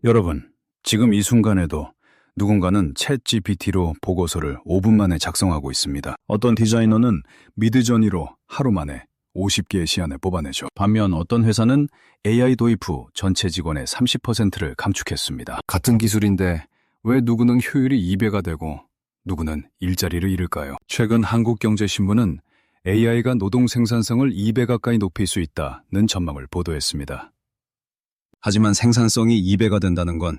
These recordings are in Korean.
여러분, 지금 이 순간에도 누군가는 챗 GPT로 보고서를 5분 만에 작성하고 있습니다. 어떤 디자이너는 미드저니로 하루 만에 50개의 시안을 뽑아내죠. 반면 어떤 회사는 AI 도입 후 전체 직원의 30%를 감축했습니다. 같은 기술인데 왜 누구는 효율이 2배가 되고 누구는 일자리를 잃을까요? 최근 한국경제신문은 AI가 노동 생산성을 2배 가까이 높일 수 있다는 전망을 보도했습니다. 하지만 생산성이 2배가 된다는 건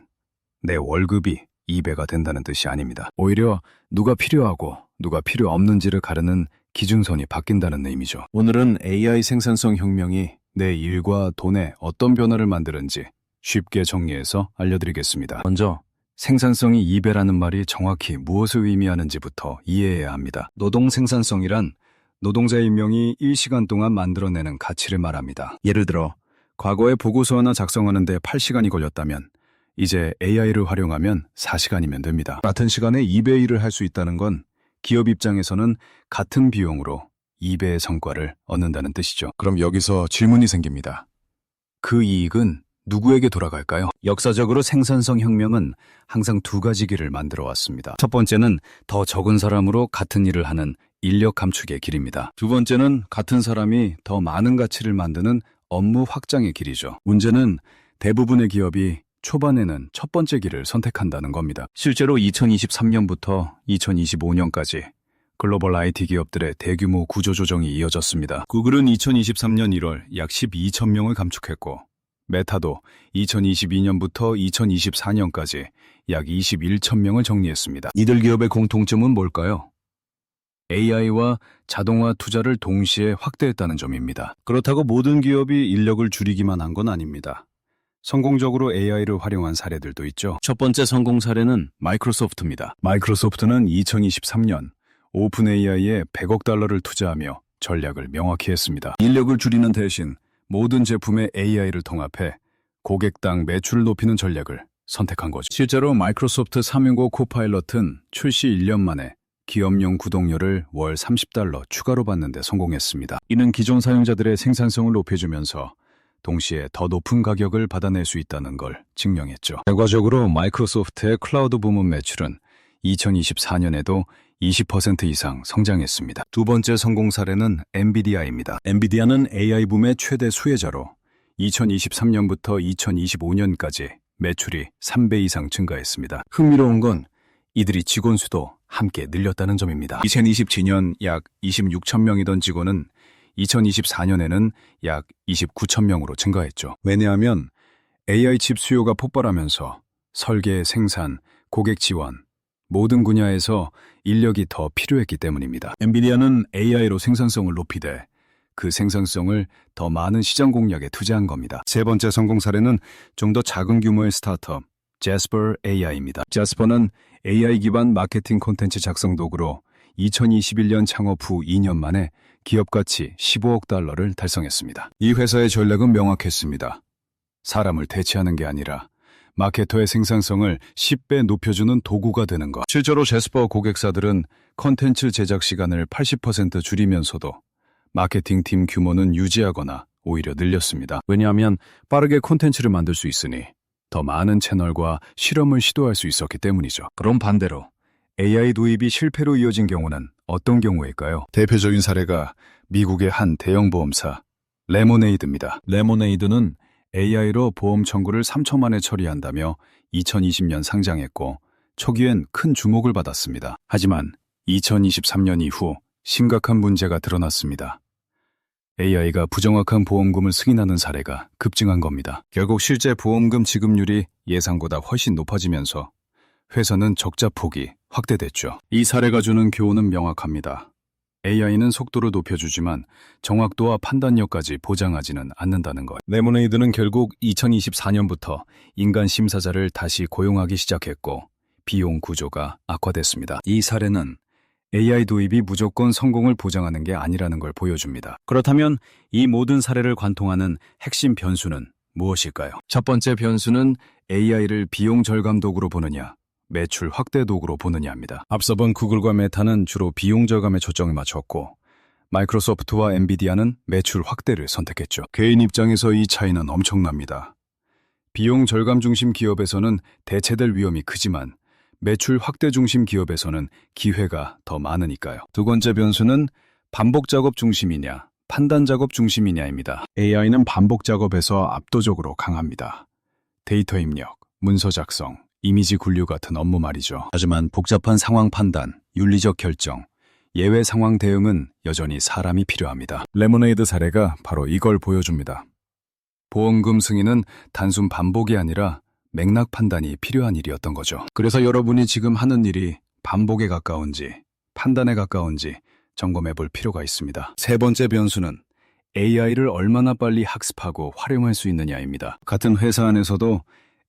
내 월급이 2배가 된다는 뜻이 아닙니다. 오히려 누가 필요하고 누가 필요 없는지를 가르는 기준선이 바뀐다는 의미죠. 오늘은 AI 생산성 혁명이 내 일과 돈에 어떤 변화를 만드는지 쉽게 정리해서 알려드리겠습니다. 먼저 생산성이 2배라는 말이 정확히 무엇을 의미하는지부터 이해해야 합니다. 노동 생산성이란 노동자 1명이 1시간 동안 만들어내는 가치를 말합니다. 예를 들어 과거에 보고서 하나 작성하는데 8시간이 걸렸다면 이제 AI를 활용하면 4시간이면 됩니다. 같은 시간에 2배 일을 할 수 있다는 건 기업 입장에서는 같은 비용으로 2배의 성과를 얻는다는 뜻이죠. 그럼 여기서 질문이 생깁니다. 그 이익은 누구에게 돌아갈까요? 역사적으로 생산성 혁명은 항상 두 가지 길을 만들어 왔습니다. 첫 번째는 더 적은 사람으로 같은 일을 하는 인력 감축의 길입니다. 두 번째는 같은 사람이 더 많은 가치를 만드는 업무 확장의 길이죠. 문제는 대부분의 기업이 초반에는 첫 번째 길을 선택한다는 겁니다. 실제로 2023년부터 2025년까지 글로벌 IT 기업들의 대규모 구조조정이 이어졌습니다. 구글은 2023년 1월 약 12,000명을 감축했고 메타도 2022년부터 2024년까지 약 21,000명을 정리했습니다. 이들 기업의 공통점은 뭘까요? AI와 자동화 투자를 동시에 확대했다는 점입니다. 그렇다고 모든 기업이 인력을 줄이기만 한 건 아닙니다. 성공적으로 AI를 활용한 사례들도 있죠. 첫 번째 성공 사례는 마이크로소프트입니다. 마이크로소프트는 2023년 오픈 AI에 100억 달러를 투자하며 전략을 명확히 했습니다. 인력을 줄이는 대신 모든 제품에 AI를 통합해 고객당 매출을 높이는 전략을 선택한 거죠. 실제로 마이크로소프트 365 코파일럿은 출시 1년 만에 기업용 구독료를 월 30달러 추가로 받는 데 성공했습니다. 이는 기존 사용자들의 생산성을 높여주면서 동시에 더 높은 가격을 받아낼 수 있다는 걸 증명했죠. 결과적으로 마이크로소프트의 클라우드 부문 매출은 2024년에도 20% 이상 성장했습니다. 두 번째 성공 사례는 엔비디아입니다. 엔비디아는 AI 붐의 최대 수혜자로 2023년부터 2025년까지 매출이 3배 이상 증가했습니다. 흥미로운 건 이들이 직원 수도 함께 늘렸다는 점입니다. 2027년 약 26천 명이던 직원은 2024년에는 약 29천 명으로 증가했죠. 왜냐하면 AI 칩 수요가 폭발하면서 설계, 생산, 고객 지원, 모든 분야에서 인력이 더 필요했기 때문입니다. 엔비디아는 AI로 생산성을 높이되 그 생산성을 더 많은 시장 공략에 투자한 겁니다. 세 번째 성공 사례는 좀 더 작은 규모의 스타트업, 제스퍼 AI입니다. 제스퍼는 AI 기반 마케팅 콘텐츠 작성 도구로 2021년 창업 후 2년 만에 기업 가치 15억 달러를 달성했습니다. 이 회사의 전략은 명확했습니다. 사람을 대체하는 게 아니라 마케터의 생산성을 10배 높여주는 도구가 되는 것. 실제로 제스퍼 고객사들은 콘텐츠 제작 시간을 80% 줄이면서도 마케팅 팀 규모는 유지하거나 오히려 늘렸습니다. 왜냐하면 빠르게 콘텐츠를 만들 수 있으니 더 많은 채널과 실험을 시도할 수 있었기 때문이죠. 그럼 반대로 AI 도입이 실패로 이어진 경우는 어떤 경우일까요? 대표적인 사례가 미국의 한 대형 보험사 레모네이드입니다. 레모네이드는 AI로 보험 청구를 3초 만에 처리한다며 2020년 상장했고 초기엔 큰 주목을 받았습니다. 하지만 2023년 이후 심각한 문제가 드러났습니다. AI가 부정확한 보험금을 승인하는 사례가 급증한 겁니다. 결국 실제 보험금 지급률이 예상보다 훨씬 높아지면서 회사는 적자 폭이 확대됐죠. 이 사례가 주는 교훈은 명확합니다. AI는 속도를 높여주지만 정확도와 판단력까지 보장하지는 않는다는 것. 레모네이드는 결국 2024년부터 인간 심사자를 다시 고용하기 시작했고 비용 구조가 악화됐습니다. 이 사례는 AI 도입이 무조건 성공을 보장하는 게 아니라는 걸 보여줍니다. 그렇다면 이 모든 사례를 관통하는 핵심 변수는 무엇일까요? 첫 번째 변수는 AI를 비용 절감 도구로 보느냐, 매출 확대 도구로 보느냐입니다. 앞서 본 구글과 메타는 주로 비용 절감에 초점을 맞췄고 마이크로소프트와 엔비디아는 매출 확대를 선택했죠. 개인 입장에서 이 차이는 엄청납니다. 비용 절감 중심 기업에서는 대체될 위험이 크지만 매출 확대 중심 기업에서는 기회가 더 많으니까요. 두 번째 변수는 반복 작업 중심이냐, 판단 작업 중심이냐입니다. AI는 반복 작업에서 압도적으로 강합니다. 데이터 입력, 문서 작성, 이미지 분류 같은 업무 말이죠. 하지만 복잡한 상황 판단, 윤리적 결정, 예외 상황 대응은 여전히 사람이 필요합니다. 레모네이드 사례가 바로 이걸 보여줍니다. 보험금 승인은 단순 반복이 아니라 맥락 판단이 필요한 일이었던 거죠. 그래서 여러분이 지금 하는 일이 반복에 가까운지, 판단에 가까운지 점검해 볼 필요가 있습니다. 세 번째 변수는 AI를 얼마나 빨리 학습하고 활용할 수 있느냐입니다. 같은 회사 안에서도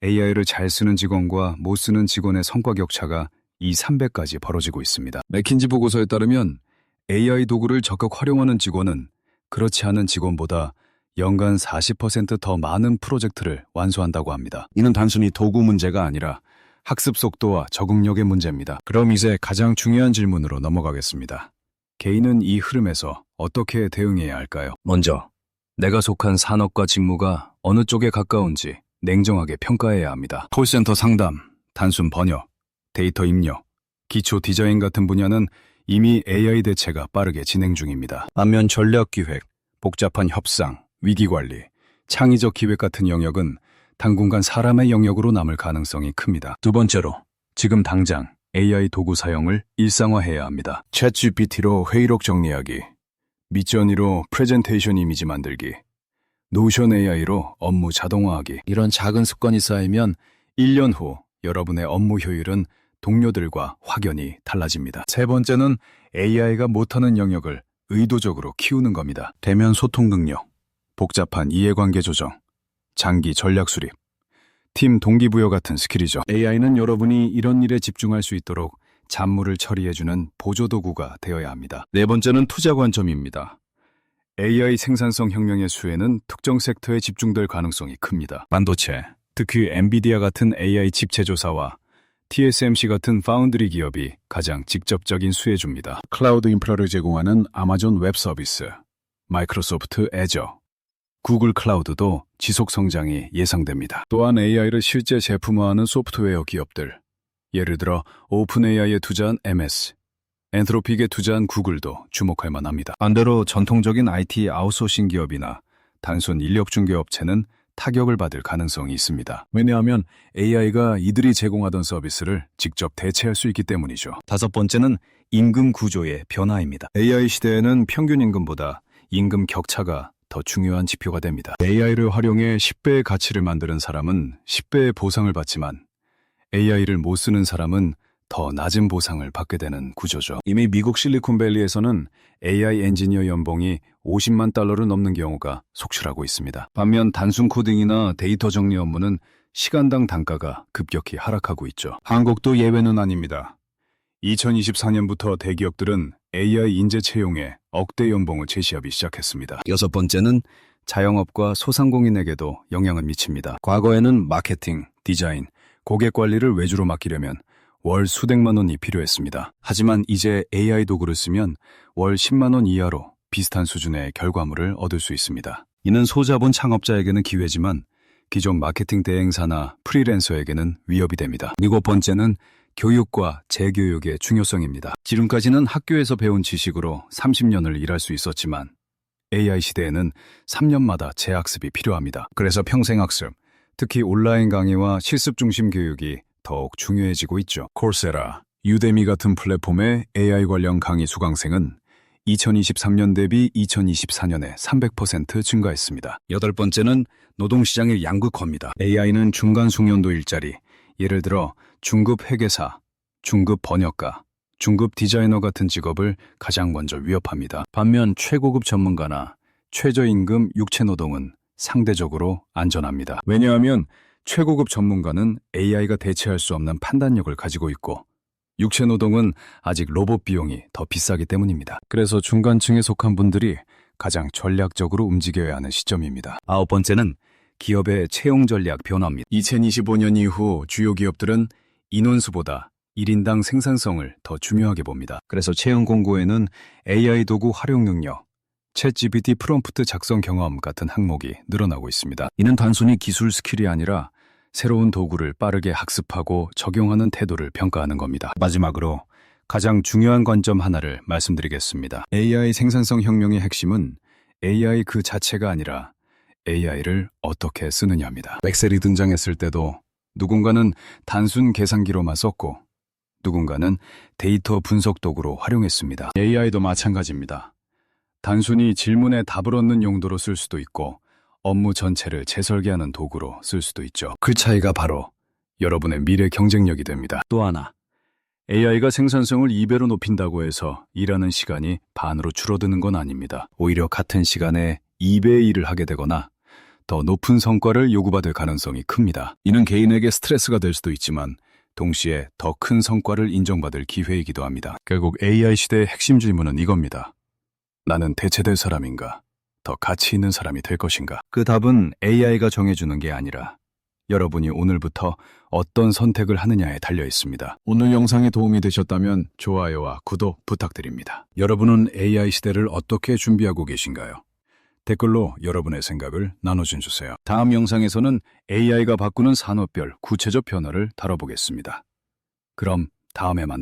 AI를 잘 쓰는 직원과 못 쓰는 직원의 성과 격차가 2~3배까지 벌어지고 있습니다. 맥킨지 보고서에 따르면 AI 도구를 적극 활용하는 직원은 그렇지 않은 직원보다 연간 40% 더 많은 프로젝트를 완수한다고 합니다. 이는 단순히 도구 문제가 아니라 학습 속도와 적응력의 문제입니다. 그럼 이제 가장 중요한 질문으로 넘어가겠습니다. 개인은 이 흐름에서 어떻게 대응해야 할까요? 먼저, 내가 속한 산업과 직무가 어느 쪽에 가까운지 냉정하게 평가해야 합니다. 콜센터 상담, 단순 번역, 데이터 입력, 기초 디자인 같은 분야는 이미 AI 대체가 빠르게 진행 중입니다. 반면 전략 기획, 복잡한 협상, 위기관리, 창의적 기획 같은 영역은 당분간 사람의 영역으로 남을 가능성이 큽니다. 두 번째로, 지금 당장 AI 도구 사용을 일상화해야 합니다. 챗GPT로 회의록 정리하기, 미드저니로 프레젠테이션 이미지 만들기, 노션 AI로 업무 자동화하기. 이런 작은 습관이 쌓이면 1년 후 여러분의 업무 효율은 동료들과 확연히 달라집니다. 세 번째는 AI가 못하는 영역을 의도적으로 키우는 겁니다. 대면 소통 능력, 복잡한 이해관계 조정, 장기 전략 수립, 팀 동기부여 같은 스킬이죠. AI는 여러분이 이런 일에 집중할 수 있도록 잡무를 처리해주는 보조도구가 되어야 합니다. 네 번째는 투자 관점입니다. AI 생산성 혁명의 수혜는 특정 섹터에 집중될 가능성이 큽니다. 반도체, 특히 엔비디아 같은 AI 칩 제조사와 TSMC 같은 파운드리 기업이 가장 직접적인 수혜주입니다. 클라우드 인프라를 제공하는 아마존 웹 서비스, 마이크로소프트 애저, 구글 클라우드도 지속 성장이 예상됩니다. 또한 AI를 실제 제품화하는 소프트웨어 기업들, 예를 들어 오픈 AI에 투자한 MS, 엔트로픽에 투자한 구글도 주목할 만합니다. 반대로 전통적인 IT 아웃소싱 기업이나 단순 인력 중개 업체는 타격을 받을 가능성이 있습니다. 왜냐하면 AI가 이들이 제공하던 서비스를 직접 대체할 수 있기 때문이죠. 다섯 번째는 임금 구조의 변화입니다. AI 시대에는 평균 임금보다 임금 격차가 더 중요한 지표가 됩니다. AI를 활용해 10배의 가치를 만드는 사람은 10배의 보상을 받지만 AI를 못 쓰는 사람은 더 낮은 보상을 받게 되는 구조죠. 이미 미국 실리콘밸리에서는 AI 엔지니어 연봉이 $50만 넘는 경우가 속출하고 있습니다. 반면 단순 코딩이나 데이터 정리 업무는 시간당 단가가 급격히 하락하고 있죠. 한국도 예외는 아닙니다. 2024년부터 대기업들은 AI 인재 채용에 억대 연봉을 제시하기 시작했습니다. 여섯 번째는 자영업과 소상공인에게도 영향을 미칩니다. 과거에는 마케팅, 디자인, 고객 관리를 외주로 맡기려면 월 수백만 원이 필요했습니다. 하지만 이제 AI 도구를 쓰면 월 10만 원 이하로 비슷한 수준의 결과물을 얻을 수 있습니다. 이는 소자본 창업자에게는 기회지만 기존 마케팅 대행사나 프리랜서에게는 위협이 됩니다. 일곱 번째는 교육과 재교육의 중요성입니다. 지금까지는 학교에서 배운 지식으로 30년을 일할 수 있었지만 AI 시대에는 3년마다 재학습이 필요합니다. 그래서 평생학습, 특히 온라인 강의와 실습 중심 교육이 더욱 중요해지고 있죠. 콜세라, 유데미 같은 플랫폼의 AI 관련 강의 수강생은 2023년 대비 2024년에 300% 증가했습니다. 여덟 번째는 노동시장의 양극화입니다. AI는 중간 숙련도 일자리, 예를 들어 중급 회계사, 중급 번역가, 중급 디자이너 같은 직업을 가장 먼저 위협합니다. 반면 최고급 전문가나 최저임금 육체노동은 상대적으로 안전합니다. 왜냐하면 최고급 전문가는 AI가 대체할 수 없는 판단력을 가지고 있고 육체노동은 아직 로봇 비용이 더 비싸기 때문입니다. 그래서 중간층에 속한 분들이 가장 전략적으로 움직여야 하는 시점입니다. 아홉 번째는 기업의 채용 전략 변화입니다. 2025년 이후 주요 기업들은 인원수보다 1인당 생산성을 더 중요하게 봅니다. 그래서 채용 공고에는 AI 도구 활용 능력, 챗GPT 프롬프트 작성 경험 같은 항목이 늘어나고 있습니다. 이는 단순히 기술 스킬이 아니라 새로운 도구를 빠르게 학습하고 적용하는 태도를 평가하는 겁니다. 마지막으로 가장 중요한 관점 하나를 말씀드리겠습니다. AI 생산성 혁명의 핵심은 AI 그 자체가 아니라 AI를 어떻게 쓰느냐입니다. 엑셀이 등장했을 때도 누군가는 단순 계산기로만 썼고 누군가는 데이터 분석 도구로 활용했습니다. AI도 마찬가지입니다. 단순히 질문에 답을 얻는 용도로 쓸 수도 있고 업무 전체를 재설계하는 도구로 쓸 수도 있죠. 그 차이가 바로 여러분의 미래 경쟁력이 됩니다. 또 하나, AI가 생산성을 2배로 높인다고 해서 일하는 시간이 반으로 줄어드는 건 아닙니다. 오히려 같은 시간에 2배의 일을 하게 되거나 더 높은 성과를 요구받을 가능성이 큽니다. 이는 개인에게 스트레스가 될 수도 있지만 동시에 더 큰 성과를 인정받을 기회이기도 합니다. 결국 AI 시대의 핵심 질문은 이겁니다. 나는 대체될 사람인가? 더 가치 있는 사람이 될 것인가? 그 답은 AI가 정해주는 게 아니라 여러분이 오늘부터 어떤 선택을 하느냐에 달려 있습니다. 오늘 영상이 도움이 되셨다면 좋아요와 구독 부탁드립니다. 여러분은 AI 시대를 어떻게 준비하고 계신가요? 댓글로 여러분의 생각을 나눠주세요. 다음 영상에서는 AI가 바꾸는 산업별 구체적 변화를 다뤄보겠습니다. 그럼 다음에 만나요.